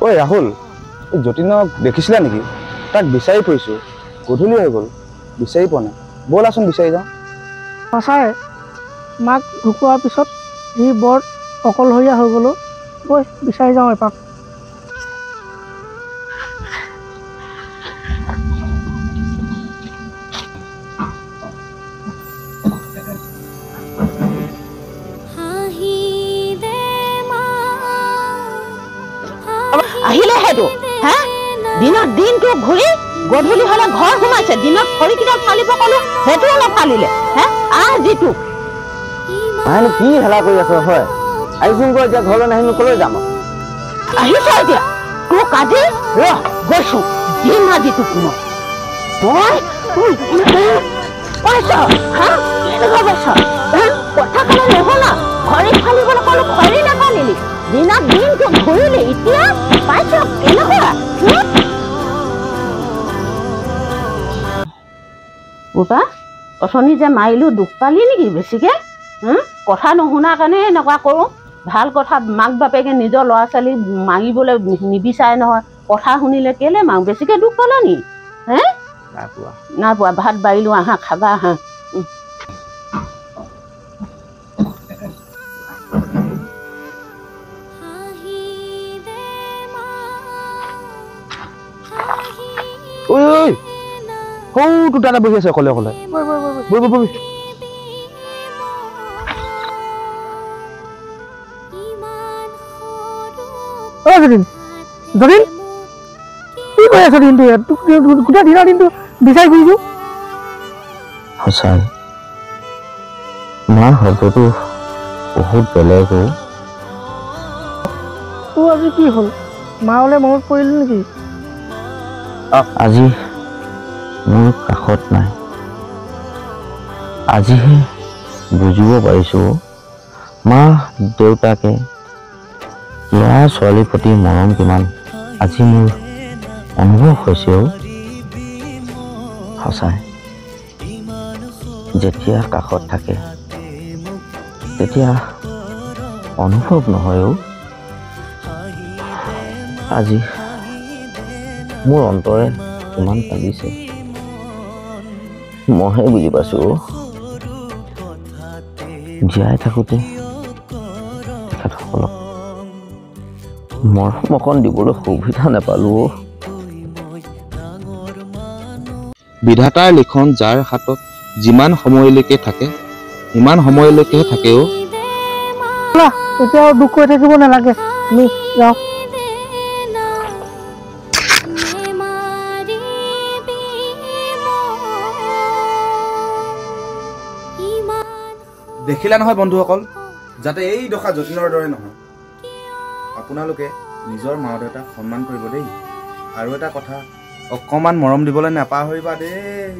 ঐ ৰাহুল, এই যতীনক দেখিছিলা নেকি? তাক বিচাৰি ফুৰিছোঁ, গধূলি হৈ গ'ল, বিচাৰি পোৱা নাই। ব'লাচোন বিচাৰি যাওঁ। সঁচাই মাক ঢুকোৱাৰ পিছত সি বৰ অকলশৰীয়া হৈ গ'লো। বৈ বিচাৰি যাওঁ এপাক। আহিলে সেইটো হা দিনত দিনটো ঘূৰি গধূলি হলে ঘৰ সোমাইছে। দিনত খৰিকেইটা ফালিব কলো সেইটোও নাফালিলে। হে আহ যিটো মায়েনো কি হেলা কৰি আছ হয়? আহিছোন গৈ এতিয়া ঘৰলৈ নাহিনো কলৈ যাম? আহিছ এতিয়া তোক আজি ৰহ গৈছো দিম আজি তোক মই পাইছ হা কেনেকুৱা পাইছ কথা কলে নুশুনা। খৰি ফালিবলৈ কলো খৰি নাফালিলি। দিনত দিনটো ঘূৰিলি এতিয়া পাইছ কেনেকুৱা? ওপা অথনি যে মাৰিলো দুখ পালি নেকি বেছিকে? কথা নুশুনাৰ কাৰণে এনেকুৱা কৰোঁ। ভাল কথা মাক বাপেকে নিজৰ ল'ৰা ছোৱালী মাৰিবলৈ নিবিচাৰে নহয়। কথা শুনিলে কেলে মাৰো? বেছিকে দুখ পালা নি? হে নাই পোৱা। ভাত বাঢ়িলো আহা খাবা আহা। ঐ সৌ তাতে বহি আছে অকলে অকলে। বহি যতীন যতীন কি কৰি আছ দিনটো ইয়াত? গোটেই দিনৰ দিনটো বিচাৰি ফুৰিছো। সঁচাই মাৰ শব্দটো বহুত বেলেগ। তোৰ আজি কি হ'ল? মালৈ মনত পৰিল নেকি? আজি মোৰ কাষত নাই। আজিহে বুজিব পাৰিছো মা দেউতাকে ল'ৰা ছোৱালীৰ প্ৰতি মৰম কিমান আজি মোৰ অনুভৱ হৈছে। সঁচাই যেতিয়া কাষত থাকে তেতিয়া অনুভৱ নহয়। আজি মোৰ অন্তৰে কিমান কান্দিছে মইহে বুজি পাইছো। জীয়াই থাকোঁতে তেখেতসকলক মৰম অকণ দিবলৈ সুবিধা নাপালো। বিধাতাৰ লিখন যাৰ হাতত যিমান সময়লৈকে থাকে সিমান সময়লৈকেহে থাকে। এতিয়া দুখ কৰি থাকিব নালাগে, আমি যাওঁ। দেখিলা নহয় বন্ধুসকল, যাতে এই দশা যতীনৰ দৰে নহয়। আপোনালোকে নিজৰ মা দেউতাক সন্মান কৰিব দেই। আৰু এটা কথা, অকণমান মৰম দিবলৈ নাপাহৰিবা দেই।